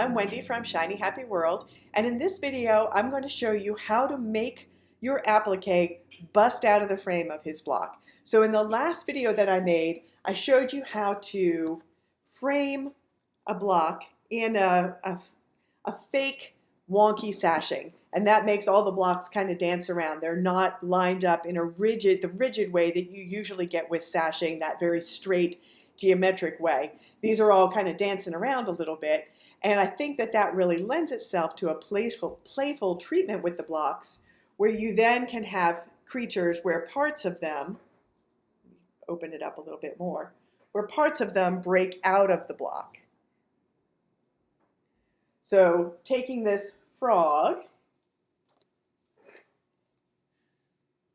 I'm Wendy from Shiny Happy World, and in this video I'm going to show you how to make your applique bust out of the frame of his block. So in the last video that I made, I showed you how to frame a block in a fake wonky sashing, and that makes all the blocks kind of dance around. They're not lined up in the rigid way that you usually get with sashing, that very straight geometric way. These are all kind of dancing around a little bit, and I think that that really lends itself to a playful treatment with the blocks, where you then can have creatures where parts of them, open it up a little bit more, where parts of them break out of the block. So taking this frog,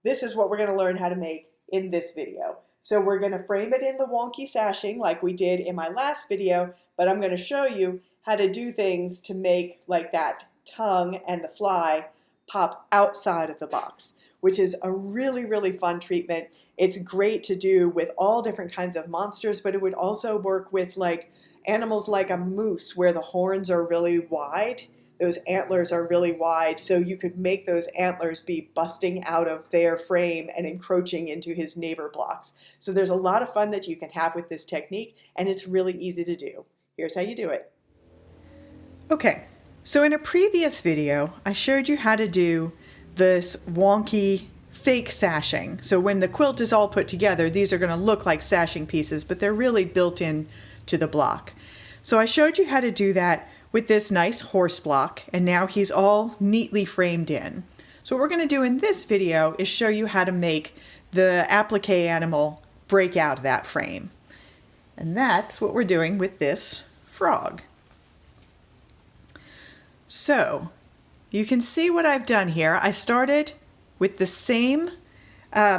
this is what we're going to learn how to make in this video. So we're going to frame it in the wonky sashing like we did in my last video, but I'm going to show you how to do things to make like that tongue and the fly pop outside of the box, which is a really fun treatment. It's great to do with all different kinds of monsters, but it would also work with like animals like a moose where the horns are really wide. Those antlers are really wide, so you could make those antlers be busting out of their frame and encroaching into his neighbor blocks. So there's a lot of fun that you can have with this technique, and it's really easy to do. Here's how you do it. Okay, so in a previous video, I showed you how to do this wonky fake sashing. So when the quilt is all put together, these are going to look like sashing pieces, but they're really built in to the block. So I showed you how to do that with this nice horse block, and now he's all neatly framed in. So what we're going to do in this video is show you how to make the applique animal break out of that frame. And that's what we're doing with this frog. So you can see what I've done here. I started with the same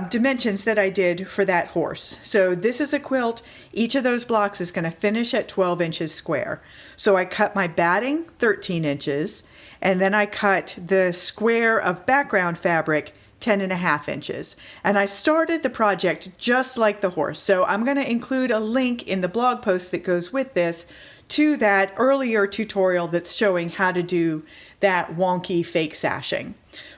dimensions that I did for that horse. So this is a quilt. Each of those blocks is going to finish at 12 inches square. So I cut my batting 13 inches, and then I cut the square of background fabric 10.5 inches. And I started the project just like the horse. So I'm going to include a link in the blog post that goes with this to that earlier tutorial that's showing how to do that wonky fake sashing.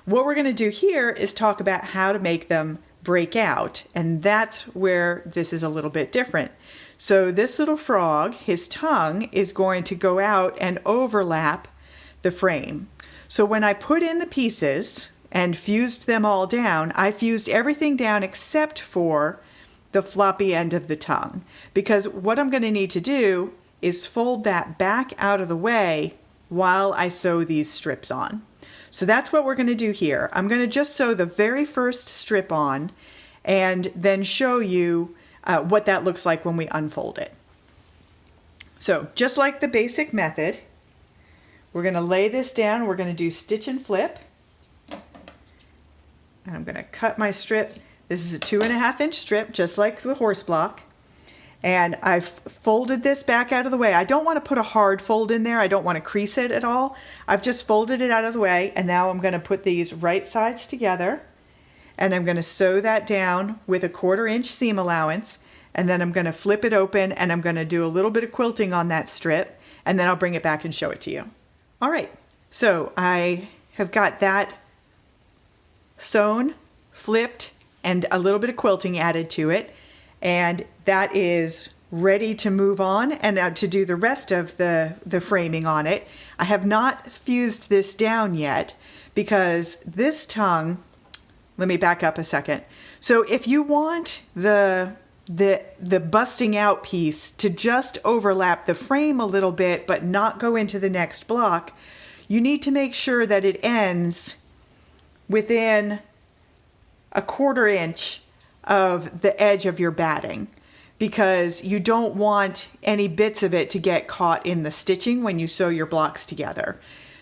What we're going to do here is talk about how to make them break out, and that's where this is a little bit different. So this little frog, his tongue is going to go out and overlap the frame. So when I put in the pieces and fused them all down, I fused everything down except for the floppy end of the tongue, because what I'm going to need to do is fold that back out of the way while I sew these strips on. So that's what we're going to do here. I'm going to just sew the very first strip on and then show you what that looks like when we unfold it. So just like the basic method, we're going to lay this down. We're going to do stitch and flip. And I'm going to cut my strip. This is a 2.5 inch strip, just like the horse block. And I've folded this back out of the way. I don't want to put a hard fold in there. I don't want to crease it at all. I've just folded it out of the way, and now I'm going to put these right sides together, and I'm going to sew that down with a 1/4 inch seam allowance, and then I'm going to flip it open, and I'm going to do a little bit of quilting on that strip, and then I'll bring it back and show it to you. All right, so I have got that sewn, flipped, and a little bit of quilting added to it. And that is ready to move on and to do the rest of the framing on it. I have not fused this down yet because this tongue, let me back up a second. So if you want the busting out piece to just overlap the frame a little bit but not go into the next block, you need to make sure that it ends within a 1/4 inch of the edge of your batting, because you don't want any bits of it to get caught in the stitching when you sew your blocks together.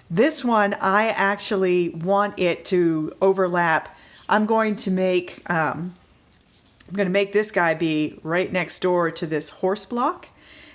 This one, I actually want it to overlap. I'm going to make this guy be right next door to this horse block,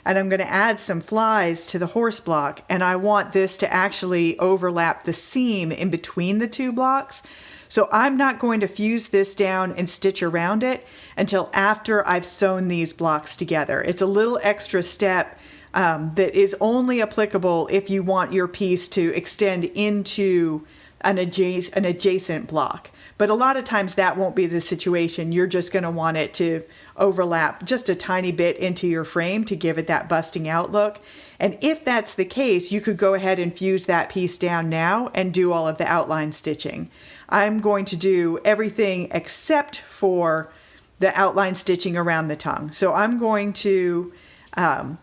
and I'm going to add some flies to the horse block, and I want this to actually overlap the seam in between the two blocks. So I'm not going to fuse this down and stitch around it until after I've sewn these blocks together. It's a little extra step that is only applicable if you want your piece to extend into an adjacent block. But a lot of times that won't be the situation. You're just going to want it to overlap just a tiny bit into your frame to give it that busting out look. And if that's the case, you could go ahead and fuse that piece down now and do all of the outline stitching. I'm going to do everything except for the outline stitching around the tongue. So I'm going to do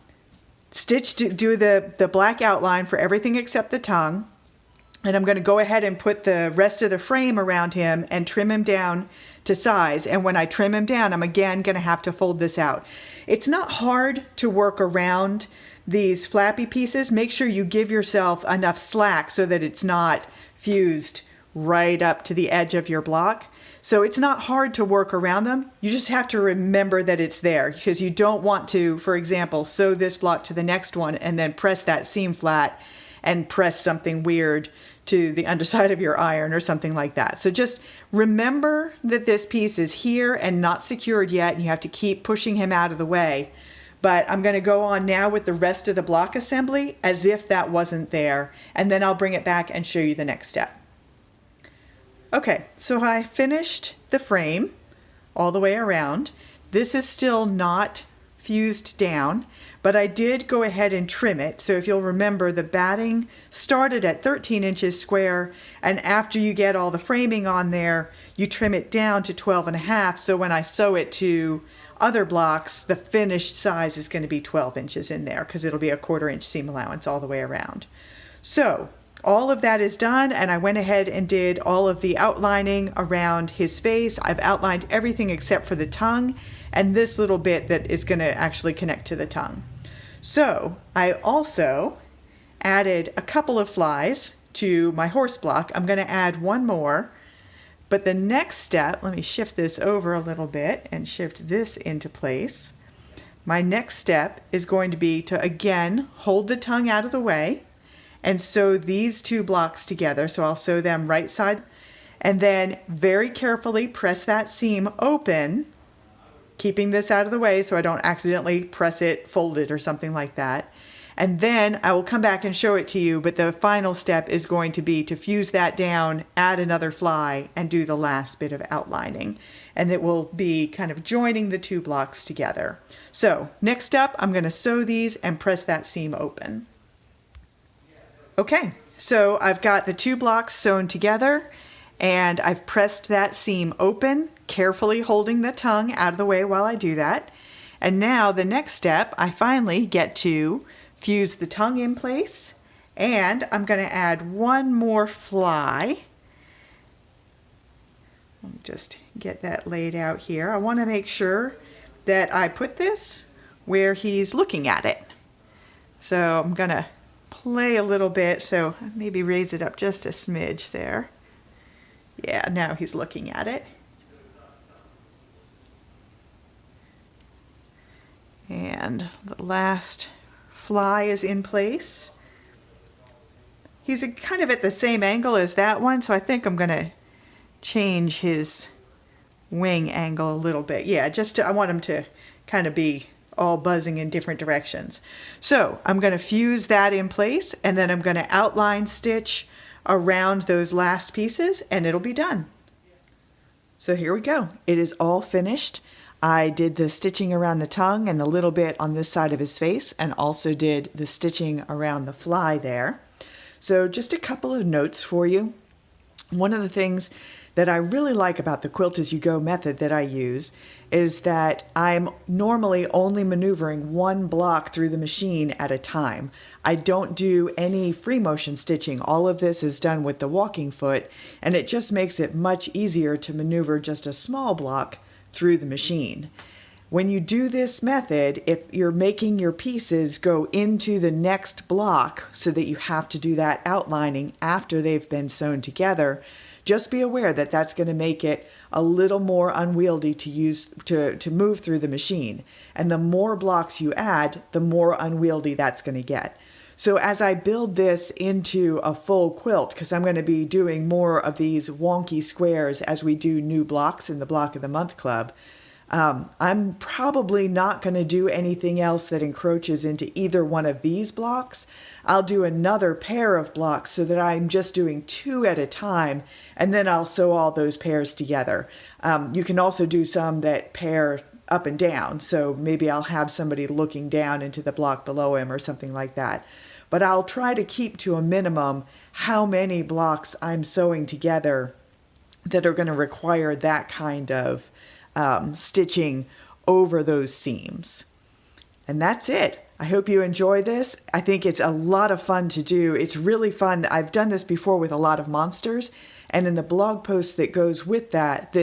the black outline for everything except the tongue. And I'm going to go ahead and put the rest of the frame around him and trim him down to size. And when I trim him down, I'm again going to have to fold this out. It's not hard to work around these flappy pieces. Make sure you give yourself enough slack so that it's not fused right up to the edge of your block. So it's not hard to work around them. You just have to remember that it's there, because you don't want to, for example, sew this block to the next one and then press that seam flat and press something weird to the underside of your iron or something like that. So just remember that this piece is here and not secured yet, and you have to keep pushing him out of the way. But I'm going to go on now with the rest of the block assembly as if that wasn't there, and then I'll bring it back and show you the next step. Okay, so I finished the frame all the way around. This is still not fused down, but I did go ahead and trim it. So if you'll remember, the batting started at 13 inches square, and after you get all the framing on there, you trim it down to 12.5. So when I sew it to other blocks, the finished size is going to be 12 inches in there, because it'll be a 1/4 inch seam allowance all the way around. So all of that is done, and I went ahead and did all of the outlining around his face. I've outlined everything except for the tongue and this little bit that is going to actually connect to the tongue. So I also added a couple of flies to my horse block. I'm going to add one more, but the next step, let me shift this over a little bit and shift this into place. My next step is going to be to again hold the tongue out of the way and sew these two blocks together. So I'll sew them right side, and then very carefully press that seam open, keeping this out of the way so I don't accidentally press it, fold it, or something like that. And then I will come back and show it to you, but the final step is going to be to fuse that down, add another fly, and do the last bit of outlining. And it will be kind of joining the two blocks together. So next up, I'm going to sew these and press that seam open. Okay, so I've got the two blocks sewn together, and I've pressed that seam open, carefully holding the tongue out of the way while I do that. And now the next step, I finally get to fuse the tongue in place, and I'm going to add one more fly. Let me just get that laid out here. I want to make sure that I put this where he's looking at it. So I'm going to play a little bit, so maybe raise it up just a smidge there. Yeah, now he's looking at it. And the last fly is in place. He's kind of at the same angle as that one, so I think I'm going to change his wing angle a little bit. Yeah, I want him to kind of be all buzzing in different directions. So I'm going to fuse that in place, and then I'm going to outline stitch around those last pieces, and it'll be done. So here we go. It is all finished. I did the stitching around the tongue and the little bit on this side of his face, and also did the stitching around the fly there. So just a couple of notes for you. One of the things that I really like about the Quilt As You Go method that I use is that I'm normally only maneuvering one block through the machine at a time. I don't do any free motion stitching. All of this is done with the walking foot, and it just makes it much easier to maneuver just a small block through the machine. When you do this method, if you're making your pieces go into the next block so that you have to do that outlining after they've been sewn together, just be aware that that's going to make it a little more unwieldy to use to move through the machine. And the more blocks you add, the more unwieldy that's going to get. So as I build this into a full quilt, because I'm going to be doing more of these wonky squares as we do new blocks in the Block of the Month Club, I'm probably not going to do anything else that encroaches into either one of these blocks. I'll do another pair of blocks so that I'm just doing 2 at a time, and then I'll sew all those pairs together. You can also do some that pair up and down, so maybe I'll have somebody looking down into the block below him or something like that. But I'll try to keep to a minimum how many blocks I'm sewing together that are going to require that kind of stitching over those seams. And that's it. I hope you enjoy this. I think it's a lot of fun to do. It's really fun. I've done this before with a lot of monsters, and in the blog post that goes with that,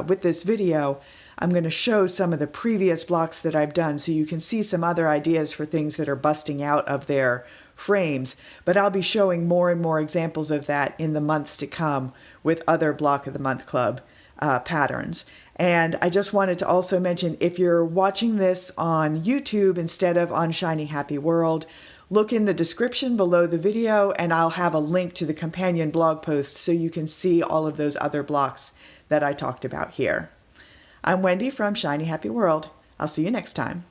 with this video, I'm going to show some of the previous blocks that I've done so you can see some other ideas for things that are busting out of their frames. But I'll be showing more and more examples of that in the months to come with other Block of the Month Club patterns. And I just wanted to also mention, if you're watching this on YouTube instead of on Shiny Happy World, look in the description below the video and I'll have a link to the companion blog post so you can see all of those other blocks that I talked about here. I'm Wendy from Shiny Happy World. I'll see you next time.